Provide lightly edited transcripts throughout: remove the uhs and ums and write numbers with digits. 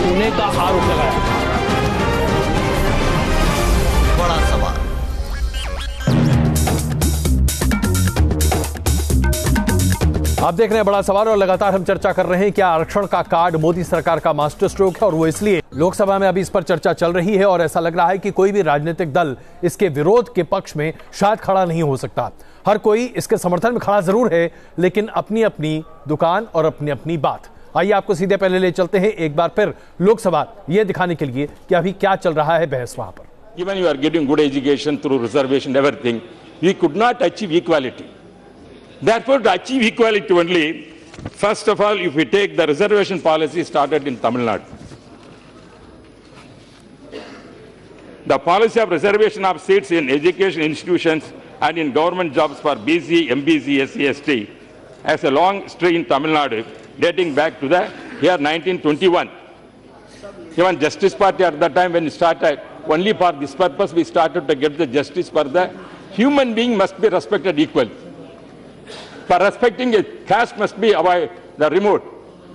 छूने का आरोप लगाया। बड़ा सवाल। आप देख रहे हैं बड़ा सवाल और लगातार हम चर्चा कर रहे हैं क्या आरक्षण का कार्ड मोदी सरकार का मास्टर स्ट्रोक है, और वो इसलिए लोकसभा में अभी इस पर चर्चा चल रही है और ऐसा लग रहा है कि कोई भी राजनीतिक दल इसके विरोध के पक्ष में शायद खड़ा नहीं हो सकता। हर कोई इसके समर्थन में खड़ा जरूर है, लेकिन अपनी अपनी दुकान और अपनी अपनी बात। आइए आपको सीधे पहले ले चलते हैं एक बार फिर लोकसभा, यह दिखाने के लिए कि अभी क्या चल रहा है बहस वहां पर। Even you are getting good education through reservation, everything, we could not achieve equality. Therefore, to achieve equality only, first of all, if we take the reservation policy started in Tamil Nadu. The policy of reservation of seats in education institutions and in government jobs for BC, MBC, SC, ST has a long history in Tamil Nadu, dating back to the year 1921. Even Justice Party at that time when it started, only for this purpose we started to get the justice for the human being must be respected equally. For respecting a caste must be removed.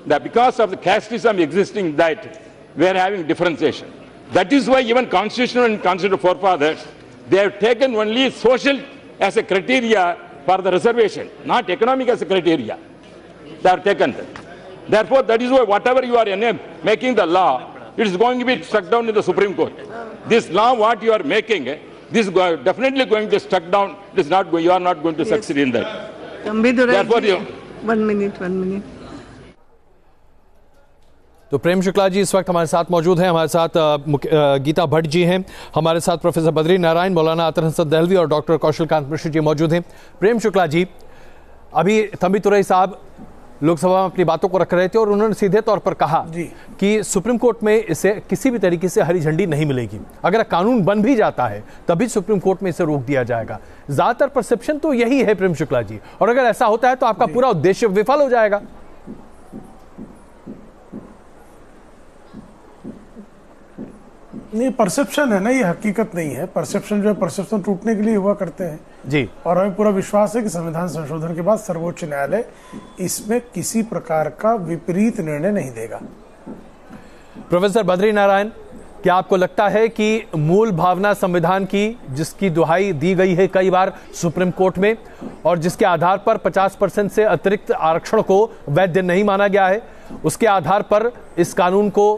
That because of the casteism existing, that we are having differentiation. That is why even constitutional and constitutional forefathers, they have taken only social as a criteria for the reservation, not economic as a criteria. They have taken that. Therefore, that is why whatever you are making the law, it is going to be struck down in the Supreme Court. This law, what you are making, this is definitely going to be struck down. It is not. You are not going to succeed in that. Therefore, one minute. तो प्रेम शुक्ला जी इस वक्त हमारे साथ मौजूद हैं, हमारे साथ गीता भट्ट जी हैं, हमारे साथ प्रोफेसर बद्री नारायण, मौलाना अतर हसन दहलवी और डॉक्टर कौशलकांत मिश्र जी मौजूद हैं। प्रेम शुक्ला जी, अभी थंबी तुरई साहब लोकसभा में अपनी बातों को रख रहे थे और उन्होंने सीधे तौर पर कहा कि सुप्रीम कोर्ट में इसे किसी भी तरीके से हरी झंडी नहीं मिलेगी। अगर कानून बन भी जाता है तभी सुप्रीम कोर्ट में इसे रोक दिया जाएगा। ज्यादातर परसेप्शन तो यही है प्रेम शुक्ला जी, और अगर ऐसा होता है तो आपका पूरा उद्देश्य विफल हो जाएगा। नहीं, परसेप्शन है ना, ये हकीकत नहीं है। परसेप्शन जो है, परसेप्शन टूटने के लिए हुआ करते हैं जी, और हमें पूरा विश्वास है कि संविधान संशोधन के बाद सर्वोच्च न्यायालय इसमें किसी प्रकार का विपरीत निर्णय नहीं देगा। प्रोफेसर बद्री नारायण, क्या आपको लगता है कि मूल भावना संविधान की, जिसकी दुहाई दी गई है कई बार सुप्रीम कोर्ट में और जिसके आधार पर 50% से अतिरिक्त आरक्षण को वैध नहीं माना गया है, उसके आधार पर इस कानून को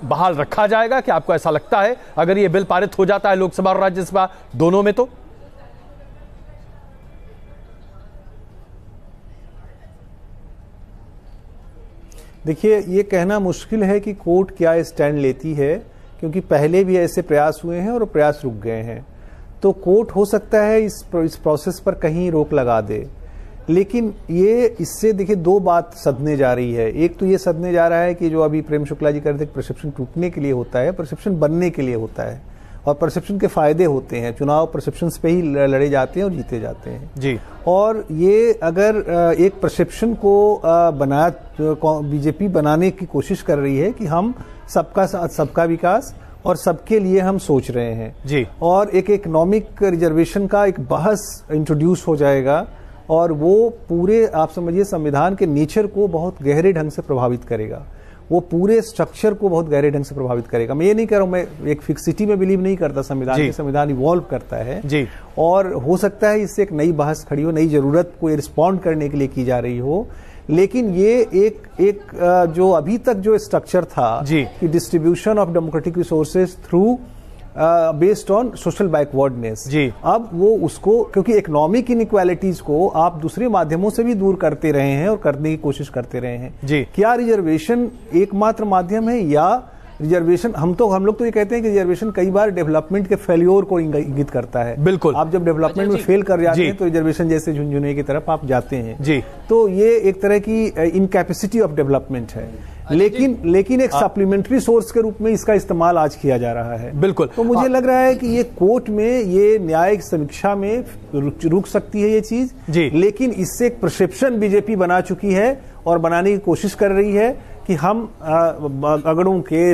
बहाल रखा जाएगा? क्या आपको ऐसा लगता है अगर यह बिल पारित हो जाता है लोकसभा और राज्यसभा दोनों में? तो देखिए, ये कहना मुश्किल है कि कोर्ट क्या स्टैंड लेती है, क्योंकि पहले भी ऐसे प्रयास हुए हैं और प्रयास रुक गए हैं। तो कोर्ट हो सकता है इस प्रोसेस पर कहीं रोक लगा दे, लेकिन ये इससे देखिए दो बात सदने जा रही है। एक तो ये सदने जा रहा है कि जो अभी प्रेम शुक्ला जी कह रहे थे, परसेप्शन टूटने के लिए होता है, परसेप्शन बनने के लिए होता है, और परसेप्शन के फायदे होते हैं। चुनाव परसेप्शन पे ही लड़े जाते हैं और जीते जाते हैं जी। और ये अगर एक परसेप्शन को बीजेपी बनाने की कोशिश कर रही है कि हम सबका साथ सबका विकास और सबके लिए हम सोच रहे हैं जी, और एक इकोनॉमिक रिजर्वेशन का एक बहस इंट्रोड्यूस हो जाएगा, और वो पूरे आप समझिए संविधान के नेचर को बहुत गहरे ढंग से प्रभावित करेगा, वो पूरे स्ट्रक्चर को बहुत गहरे ढंग से प्रभावित करेगा। मैं ये नहीं कह रहा हूं, मैं एक फिक्सिटी में बिलीव नहीं करता संविधान के, संविधान इवॉल्व करता है जी, और हो सकता है इससे एक नई बहस खड़ी हो, नई जरूरत को रिस्पॉन्ड करने के लिए की जा रही हो। लेकिन ये एक जो अभी तक जो स्ट्रक्चर था कि distribution of democratic resources through based on social backwardness, अब वो उसको, क्योंकि इकोनॉमिक इनइक्वालिटीज को आप दूसरे माध्यमों से भी दूर करते रहे हैं और करने की कोशिश करते रहे हैं। क्या रिजर्वेशन एकमात्र माध्यम है, या रिजर्वेशन हम लोग तो ये कहते हैं कि रिजर्वेशन कई बार डेवलपमेंट के फेल्योर को इंगित करता है। बिल्कुल, आप जब डेवलपमेंट में फेल कर जाते हैं तो रिजर्वेशन जैसे झुंझुने की तरफ आप जाते हैं जी। तो ये एक तरह की इनकैपेसिटी ऑफ डेवलपमेंट है, लेकिन एक सप्लीमेंट्री सोर्स के रूप में इसका इस्तेमाल आज किया जा रहा है। बिल्कुल, तो मुझे लग रहा है कि ये कोर्ट में, ये न्यायिक समीक्षा में रुक सकती है ये चीज जी। लेकिन इससे एक परसेप्शन बीजेपी बना चुकी है और बनाने की कोशिश कर रही है कि हम अगड़ों के,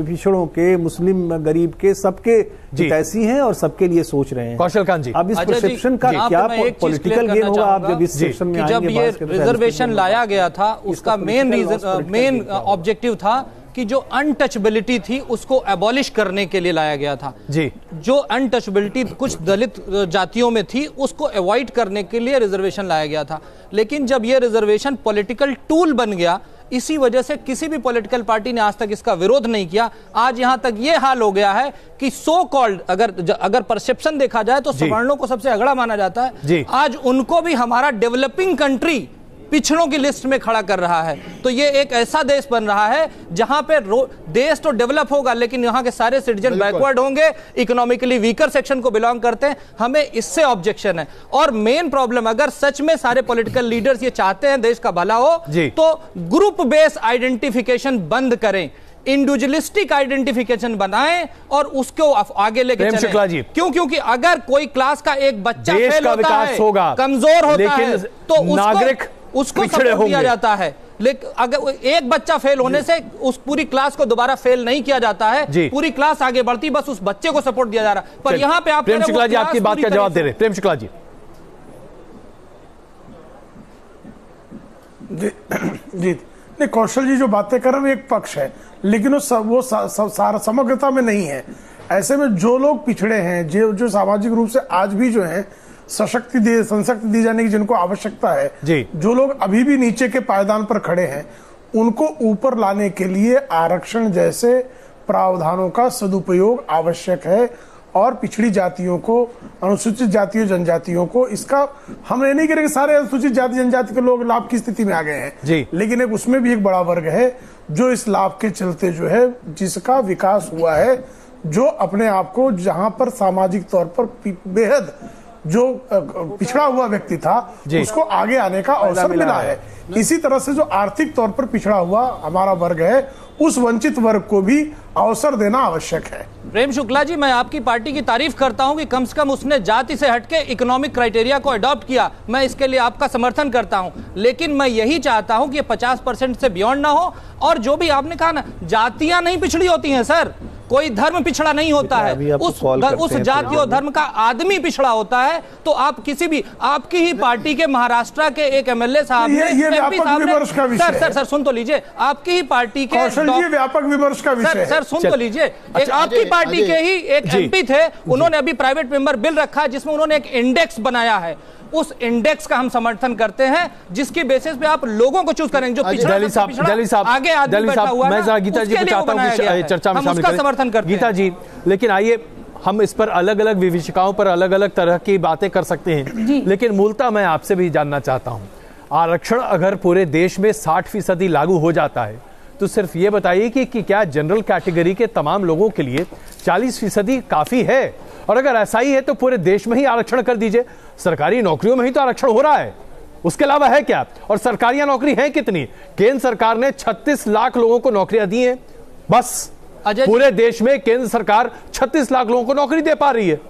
पिछड़ों के, मुस्लिम गरीब के, सबके हितैषी हैं और सबके लिए सोच रहे हैं। कौशलकांत जी, अब इस परसेप्शन का क्या पॉलिटिकल गेन होगा? आप जब इस सेक्शन में आएंगे, जब ये रिजर्वेशन लाया गया था, उसका मेन ऑब्जेक्टिव था कि जो अनटचबिलिटी थी उसको एबॉलिश करने के लिए लाया गया था जी। जो अनटचबिलिटी कुछ दलित जातियों में थी उसको अवॉइड करने के लिए रिजर्वेशन लाया गया था। लेकिन जब यह रिजर्वेशन पॉलिटिकल टूल बन गया, इसी वजह से किसी भी पॉलिटिकल पार्टी ने आज तक इसका विरोध नहीं किया। आज यहां तक यह हाल हो गया है कि सो कॉल्ड अगर परसेप्शन देखा जाए तो सवर्णों को सबसे अगड़ा माना जाता है, आज उनको भी हमारा डेवलपिंग कंट्री पिछड़ों की लिस्ट में खड़ा कर रहा है। तो ये एक ऐसा देश बन रहा है जहां पे देश तो डेवलप होगा लेकिन यहां के सारे सिटीजन बैकवर्ड होंगे, इकोनॉमिकली वीकर सेक्शन को बिलोंग करते हैं। हमें इससे ऑब्जेक्शन है। और मेन प्रॉब्लम, अगर सच में सारे पॉलिटिकल लीडर्स ये चाहते हैं देश का भला हो तो ग्रुप बेस्ड आइडेंटिफिकेशन बंद करें, इंडिविजुअलिस्टिक आइडेंटिफिकेशन बनाएं और उसको आगे लेके चलें। क्योंकि अगर कोई क्लास का एक बच्चा फेल होता है, कमजोर होता है, तो उसको सपोर्ट दिया जाता है। लेकिन अगर एक बच्चा फेल होने से उस पूरी क्लास को दोबारा फेल नहीं किया जाता है, पूरी क्लास आगे बढ़ती, बस उस बच्चे को सपोर्ट दिया जा रहा है। पर यहां पे आप प्रेम शुक्ला जी आपकी बात का जवाब दे रहे। प्रेम शुक्ला जी जी नहीं, कौशल जी जो बातें कर रहे हैं वो एक पक्ष है, लेकिन वो समग्रता में नहीं है। ऐसे में जो लोग पिछड़े हैं, जो सामाजिक रूप से आज भी जो है संशक्ति दी जाने की जिनको आवश्यकता है, जो लोग अभी भी नीचे के पायदान पर खड़े हैं, उनको ऊपर लाने के लिए आरक्षण जैसे प्रावधानों का सदुपयोग आवश्यक है। और पिछड़ी जातियों को, अनुसूचित जातियों जनजातियों को, इसका हम ये नहीं कह रहे कि सारे अनुसूचित जाति जनजाति के लोग लाभ की स्थिति में आ गए हैं, लेकिन एक उसमें भी एक बड़ा वर्ग है जो इस लाभ के चलते जो है जिसका विकास हुआ है, जो अपने आप को जहां पर सामाजिक तौर पर बेहद जो पिछड़ा हुआ व्यक्ति था उसको आगे आने का अवसर मिला है। इसी तरह से जो आर्थिक तौर पर पिछड़ा हुआ हमारा वर्ग है, उस वंचित वर्ग को भी अवसर देना आवश्यक है। प्रेम शुक्ला जी, मैं आपकी पार्टी की तारीफ करता हूं कि कम से कम उसने जाति से हटके इकोनॉमिक क्राइटेरिया को अडॉप्ट किया, मैं इसके लिए आपका समर्थन करता हूं। लेकिन मैं यही चाहता हूं कि 50% से बियॉन्ड ना हो। और जो भी आपने कहा ना, जातियां नहीं पिछड़ी होती हैं सर, कोई धर्म पिछड़ा नहीं होता है, उस जाति और धर्म का आदमी पिछड़ा होता है। तो आप किसी भी, आपकी ही पार्टी के महाराष्ट्र के एक एमएलए साहब ने, सर सुन तो लीजिए, आपकी ही पार्टी के व्यापक विमर्श का विषय, सर सुन तो लीजिए, एक आपकी पार्टी के ही एक एमपी थे, उन्होंने अभी प्राइवेट मेंबर बिल रखा जिसमें उन्होंने एक इंडेक्स बनाया है। उस इंडेक्स का हम समर्थन करते हैं जिसकी बेसिस पे आप लोगों को चूज करेंगे जो पिछड़ा आगे आदमी बैठा हुआ है। मैं गीता जी को चाहता हूं कि चर्चा में शामिल करें। समर्थन करते हैं गीता जी, लेकिन आइए हम इस पर अलग अलग विभीषिकाओं पर अलग अलग तरह की बातें कर सकते हैं, लेकिन मूलतः मैं आपसे भी जानना चाहता हूं, आरक्षण अगर पूरे देश में 60% लागू हो जाता है तो सिर्फ ये बताइए कि क्या जनरल कैटेगरी के तमाम लोगों के लिए 40% काफी है? और अगर ऐसा ही है तो पूरे देश में ही आरक्षण कर दीजिए। सरकारी नौकरियों में ही तो आरक्षण हो रहा है, उसके अलावा है क्या? और सरकारी नौकरी है कितनी? केंद्र सरकार ने 36 लाख लोगों को नौकरियां दी हैं, बस पूरे देश में केंद्र सरकार 36 लाख लोगों को नौकरी दे पा रही है।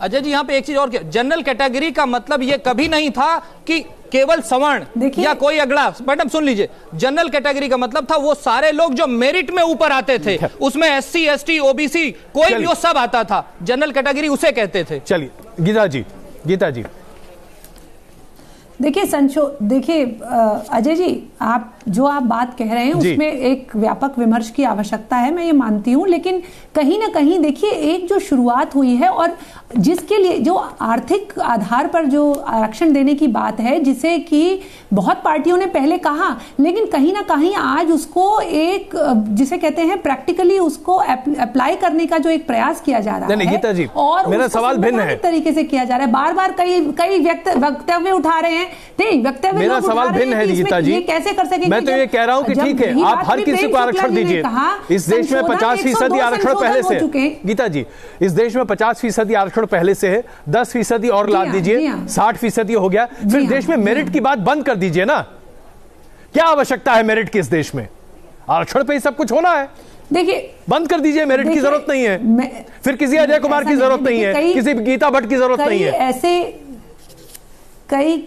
अजय जी, यहां पे एक चीज और, जनरल कैटेगरी का मतलब यह कभी नहीं था कि केवल सवर्ण या कोई अगला। मैडम सुन लीजिए, जनरल कैटेगरी का मतलब था वो सारे लोग जो मेरिट में ऊपर आते थे, उसमें SC ST OBC कोई भी वो सब आता था, जनरल कैटेगरी उसे कहते थे। चलिए गीता जी देखिए अजय जी, आप बात कह रहे हैं उसमें एक व्यापक विमर्श की आवश्यकता है, मैं ये मानती हूं। लेकिन कहीं ना कहीं देखिए, एक जो शुरुआत हुई है और जिसके लिए जो आर्थिक आधार पर जो आरक्षण देने की बात है, जिसे कि बहुत पार्टियों ने पहले कहा, लेकिन कहीं ना कहीं आज उसको एक जिसे कहते हैं प्रैक्टिकली उसको अप्लाई करने का जो एक प्रयास किया जा रहा है, गीता जी, और मेरा सवाल भिन्न है, तरीके से किया जा रहा है। बार बार कई वक्तव्य उठा रहे हैं। नहीं, वक्तव्य मेरा सवाल भिन्न है गीता जी, ये कैसे कर सकेंगे? मैं तो ये कह रहा हूं कि ठीक है, आप हर किसी को आरक्षण दीजिए। इस देश में 50% आरक्षण पहले से, गीता जी, इस देश में 50% आरक्षण पहले से है, 10% और लाद दीजिए, 60% हो गया। फिर देश में मेरिट की बात बंद कर दीजिए ना। क्या आवश्यकता है मेरिट की इस देश में? आरक्षण पे ही सब कुछ होना है। देखिए, बंद कर दीजिए, मेरिट की जरूरत नहीं है। फिर किसी अजय कुमार की जरूरत नहीं है, किसी गीता भट्ट की जरूरत नहीं है। ऐसे कई,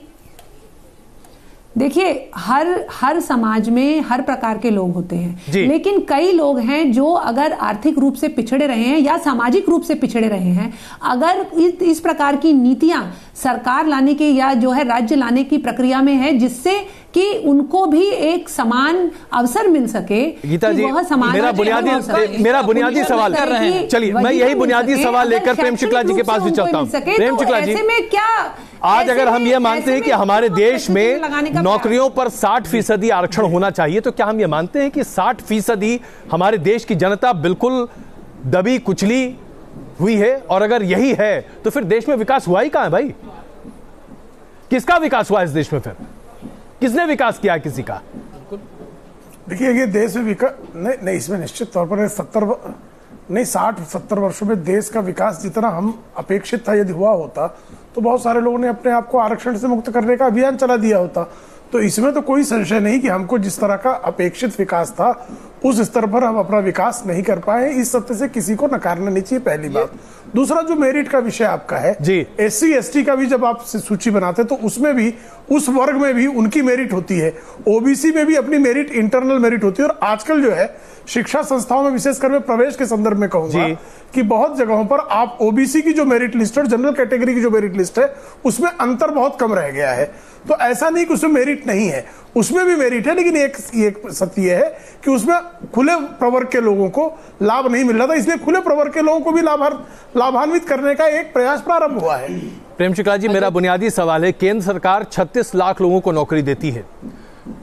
देखिए, हर समाज में हर प्रकार के लोग होते हैं, लेकिन कई लोग हैं जो अगर आर्थिक रूप से पिछड़े रहे हैं या सामाजिक रूप से पिछड़े रहे हैं, अगर इस प्रकार की नीतियां सरकार लाने की या जो है राज्य लाने की प्रक्रिया में है, जिससे कि उनको भी एक समान अवसर मिल सके। गीता जी, मेरा बुनियादी सवाल, चलिए मैं यही बुनियादी सवाल लेकर प्रेम शुक्ला जी के पास भी चलता हूं। प्रेम शुक्ला जी, ऐसे में क्या आज अगर हम ये मानते हैं कि हमारे देश में नौकरियों पर 60% आरक्षण होना चाहिए, तो क्या हम ये मानते हैं कि 60% हमारे देश की जनता बिल्कुल दबी कुचली हुई है? और अगर यही है तो फिर देश में विकास हुआ ही कहां है भाई? किसका विकास हुआ इस देश में? फिर किसने विकास किया किसी का? देखिए, ये देश में विकास नहीं, इसमें निश्चित तौर पर 60-70 वर्षों में देश का विकास जितना हम अपेक्षित था यदि हुआ होता तो बहुत सारे लोगों ने अपने आप को आरक्षण से मुक्त करने का अभियान चला दिया होता। तो इसमें तो कोई संशय नहीं कि हमको जिस तरह का अपेक्षित विकास था उस स्तर पर हम अपना विकास नहीं कर पाए। इस सत्य से किसी को नकारना नहीं चाहिए, पहली बात। दूसरा, जो मेरिट का विषय आपका है, SC ST का भी जब आप सूची बनाते तो उसमें भी उस वर्ग में भी उनकी मेरिट होती है, OBC में भी अपनी मेरिट, इंटरनल मेरिट होती है। और आजकल जो है शिक्षा संस्थाओं में, विशेषकर मैं प्रवेश के संदर्भ में कहूंगा कि बहुत जगहों पर आप OBC की जो मेरिट लिस्ट है और जनरल कैटेगरी की जो मेरिट लिस्ट है उसमें अंतर बहुत कम रह गया है। तो ऐसा नहीं कि उसमें मेरिट नहीं है, उसमें भी मेरिट है, लेकिन एक सत्य है कि उसमें खुले प्रवर्ग के लोगों को लाभ नहीं मिल रहा था, इसलिए खुले प्रवर्ग के लोगों को भी लाभान्वित करने का एक प्रयास प्रारंभ हुआ है। प्रेम शुक्ला जी, मेरा बुनियादी सवाल है, केंद्र सरकार 36 लाख लोगों को नौकरी देती है।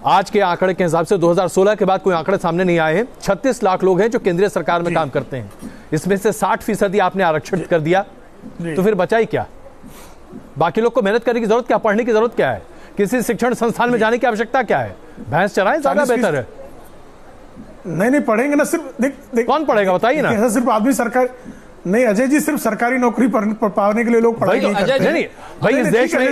आज के आंकड़े के हिसाब से 2016 के बाद कोई आंकड़े सामने नहीं आए हैं, 36 लाख लोग हैं जो केंद्रीय सरकार में काम करते हैं। इसमें से 60% आपने आरक्षित कर दिया, तो फिर बचा ही क्या? बाकी लोग को मेहनत करने की जरूरत क्या, पढ़ने की जरूरत क्या है, किसी शिक्षण संस्थान में जाने की आवश्यकता क्या है? भैंस चराएं, ज्यादा बेहतर है। नहीं पढ़ेंगे ना, सिर्फ कौन पढ़ेगा बताइए ना? सिर्फ आदमी सरकार नहीं, अजय जी, सिर्फ सरकारी नौकरी पाने के लिए लोग पढ़ाई नहीं करते। नहीं भाई, इस देश में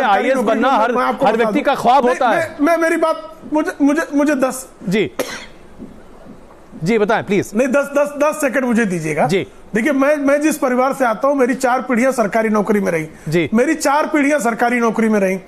IAS बनना हर व्यक्ति का ख्वाब होता है। मैं मेरी बात मुझे 10 जी बताएं प्लीज। नहीं, 10 सेकंड मुझे दीजिएगा जी। देखिए, मैं जिस परिवार से आता हूं, मेरी 4 पीढ़ियां सरकारी नौकरी में रही जी। मेरी 4 पीढ़ियां सरकारी नौकरी में रही,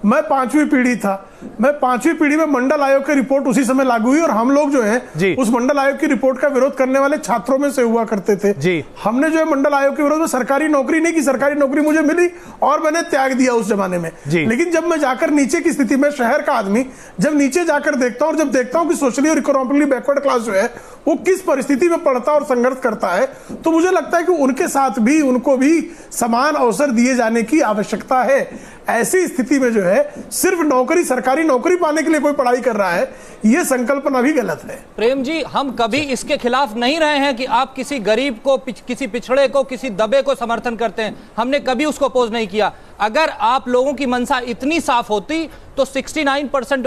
मैं 5वीं पीढ़ी था। मैं 5वीं पीढ़ी में मंडल आयोग की रिपोर्ट उसी समय लागू हुई और हम लोग जो है उस मंडल आयोग की रिपोर्ट का विरोध करने वाले छात्रों में से हुआ करते थे जी। हमने जो है मंडल आयोग के विरोध में सरकारी नौकरी नहीं की, सरकारी नौकरी मुझे मिली और मैंने त्याग दिया उस जमाने में। लेकिन जब मैं जाकर नीचे की स्थिति में, शहर का आदमी जब नीचे जाकर देखता हूं और जब देखता हूं कि सोशली और इकोनॉमिकली बैकवर्ड क्लास जो है वो किस परिस्थिति में पड़ता और संघर्ष करता है, तो मुझे लगता है कि उनके साथ भी, उनको भी समान अवसर दिए जाने की आवश्यकता है। ऐसी स्थिति में जो है सिर्फ नौकरी, सरकारी नौकरी पाने के लिए कोई पढ़ाई कर रहा है, यह संकल्पना भी गलत है। प्रेम जी, हम कभी इसके खिलाफ नहीं रहे हैं कि आप किसी गरीब को, किसी पिछड़े को, किसी दबे को समर्थन करते हैं, हमने कभी उसको अपोज नहीं किया। अगर आप लोगों की मंशा इतनी साफ होती तो 69%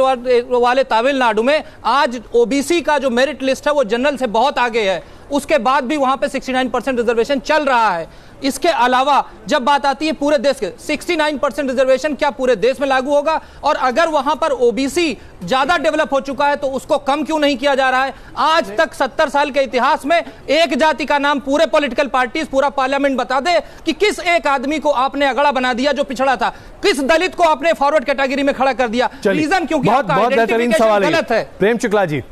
वाले तमिलनाडु में आज OBC का जो मेरिट लिस्ट है वो जनरल से बहुत आगे है, उसके बाद भी वहां पे 69% रिजर्वेशन चल रहा है। इसके अलावा जब बात आती है पूरे देश के, 69% रिजर्वेशन क्या पूरे देश में लागू होगा? और अगर वहां पर OBC ज्यादा डेवलप हो चुका है तो उसको कम क्यों नहीं किया जा रहा है? आज तक 70 साल के इतिहास में एक जाति का नाम पूरे पॉलिटिकल पार्टीज, पूरा पार्लियामेंट बता दे कि किस एक आदमी को आपने अगड़ा बना दिया जो पिछड़ा था, किस दलित को आपने फॉरवर्ड कैटेगरी में खड़ा कर दिया? रीजन क्योंकि बहुत बेहतरीन सवाल गलत है। प्रेम शुक्ला जी,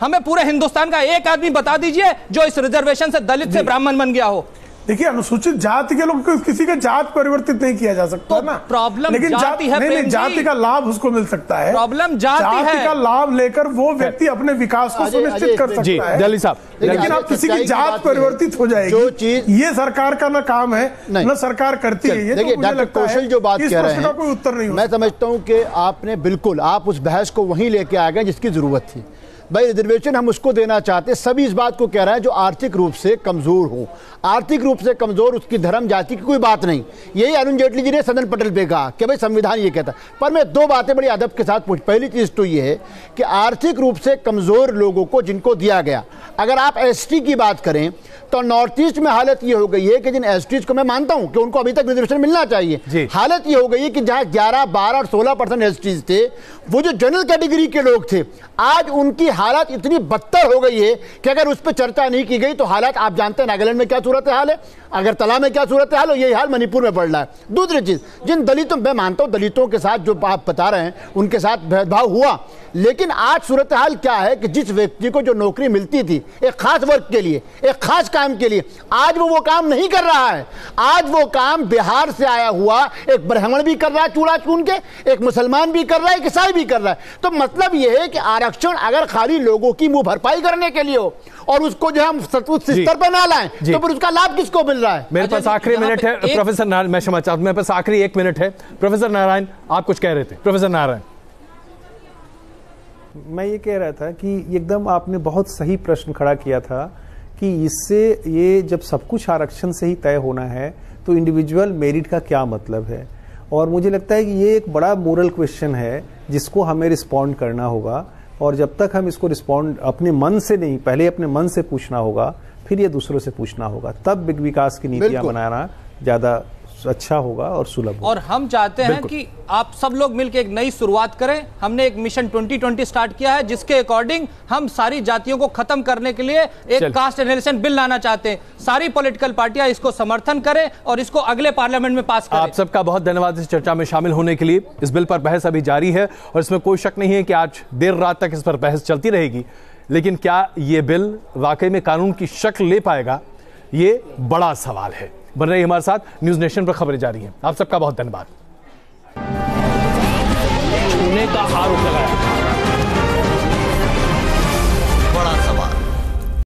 हमें पूरे हिंदुस्तान का एक आदमी बता दीजिए जो इस रिजर्वेशन से दलित से ब्राह्मण बन गया हो। देखिए, अनुसूचित जाति के लोग, किसी का जात परिवर्तित नहीं किया जा सकता तो ना। प्रॉब्लम लेकिन जाति है, नहीं, जाति का लाभ उसको मिल सकता है। प्रॉब्लम जाति का लाभ लेकर वो व्यक्ति अपने विकास को सुनिश्चित कर सकता है। दिल्ली साहब, लेकिन आप किसी की जात परिवर्तित हो जाएगी, ये सरकार का ना काम है, न सरकार करती है। ये देखिए, डॉक्टर कौशल जो बात कह रहे हैं, कोई उत्तर नहीं। मैं समझता हूँ कि आपने बिल्कुल, आप उस बहस को वहीं लेके आ गए जिसकी जरूरत थी। भाई, रिजर्वेशन हम उसको देना चाहते, सभी इस बात को कह रहे हैं जो आर्थिक रूप से कमजोर हो। आर्थिक रूप से कमजोर, उसकी धर्म जाति की कोई बात नहीं। यही अरुण जेटली जी ने सदन पटेल पे कहा कि भाई संविधान ये कहता है। पर मैं 2 बातें बड़ी अदब के साथ पूछ। पहली चीज तो ये है कि आर्थिक रूप से कमजोर लोगों को जिनको दिया गया, अगर आप ST की बात करें तो नॉर्थ ईस्ट में हालत ये हो गई है कि जिन STs को मैं मानता हूं कि उनको अभी तक रिजर्वेशन मिलना चाहिए, हालत ये हो गई है कि जहां 11, 12 और 16% STs थे, वो जो जनरल कैटेगरी के लोग थे, आज उनकी हालत इतनी बदतर हो गई है कि अगर उस पर चर्चा नहीं की गई तो हालत आप जानते हैं नागालैंड में क्या सूरत हाल है। अगर तला में क्या सूरत हाल हो, यही हाल मणिपुर में बढ़ रहा है। दूसरी चीज, जिन दलितों, मैं मानता हूं दलितों के साथ जो आप बता रहे हैं उनके साथ भेदभाव हुआ, लेकिन आज सूरत हाल क्या है कि जिस व्यक्ति को जो नौकरी मिलती थी एक खास वर्ग के लिए, एक खास काम के लिए, आज वो काम नहीं कर रहा है। आज वो काम बिहार से आया हुआ एक ब्राह्मण भी कर रहा है चूड़ा चुन के, एक मुसलमान भी कर रहा है, एक ईसाई भी कर रहा है। तो मतलब यह है कि आरक्षण अगर खाली लोगों की मुंह भरपाई करने के लिए हो और उसको जो हम उस स्तर पर ना लाएं, तो फिर उसका लाभ किसको मिल रहा है? मेरे पास आखिरी मिनट है प्रोफेसर नारायण, मैं क्षमा चाहता हूं, मेरे पास आखिरी 1 मिनट है। प्रोफेसर नारायण, आप कुछ कह रहे थे। प्रोफेसर नारायण, मैं ये कह रहा था कि एकदम आपने बहुत सही प्रश्न खड़ा किया था कि इससे ये जब सब कुछ आरक्षण से ही तय होना है तो इंडिविजुअल मेरिट का क्या मतलब है। और मुझे लगता है कि ये एक बड़ा मोरल क्वेश्चन है जिसको हमें रिस्पॉन्ड करना होगा, और जब तक हम इसको रिस्पॉन्ड अपने मन से नहीं, पहले अपने मन से पूछना होगा, फिर ये दूसरों से पूछना होगा, तब विकास की नीतियां बनाना ज्यादा अच्छा होगा और सुलभ होगा। और हम चाहते हैं कि आप सब लोग मिलकर एक नई शुरुआत करें। हमने एक मिशन 2020 स्टार्ट किया है जिसके अकॉर्डिंग हम सारी जातियों को खत्म करने के लिए एक कास्ट एनालिसिस बिल लाना चाहते हैं। सारी पॉलिटिकल पार्टियां इसको समर्थन करें और इसको अगले पार्लियामेंट में पास करें। आप सबका बहुत धन्यवाद इस चर्चा में शामिल होने के लिए। इस बिल पर बहस अभी जारी है और इसमें कोई शक नहीं है कि आज देर रात तक इस पर बहस चलती रहेगी, लेकिन क्या ये बिल वाकई में कानून की शक्ल ले पाएगा, ये बड़ा सवाल है। बन रही हमारे साथ, न्यूज नेशन पर खबरें जारी हैं। आप सबका बहुत धन्यवाद। पुणे का आरोप लगाया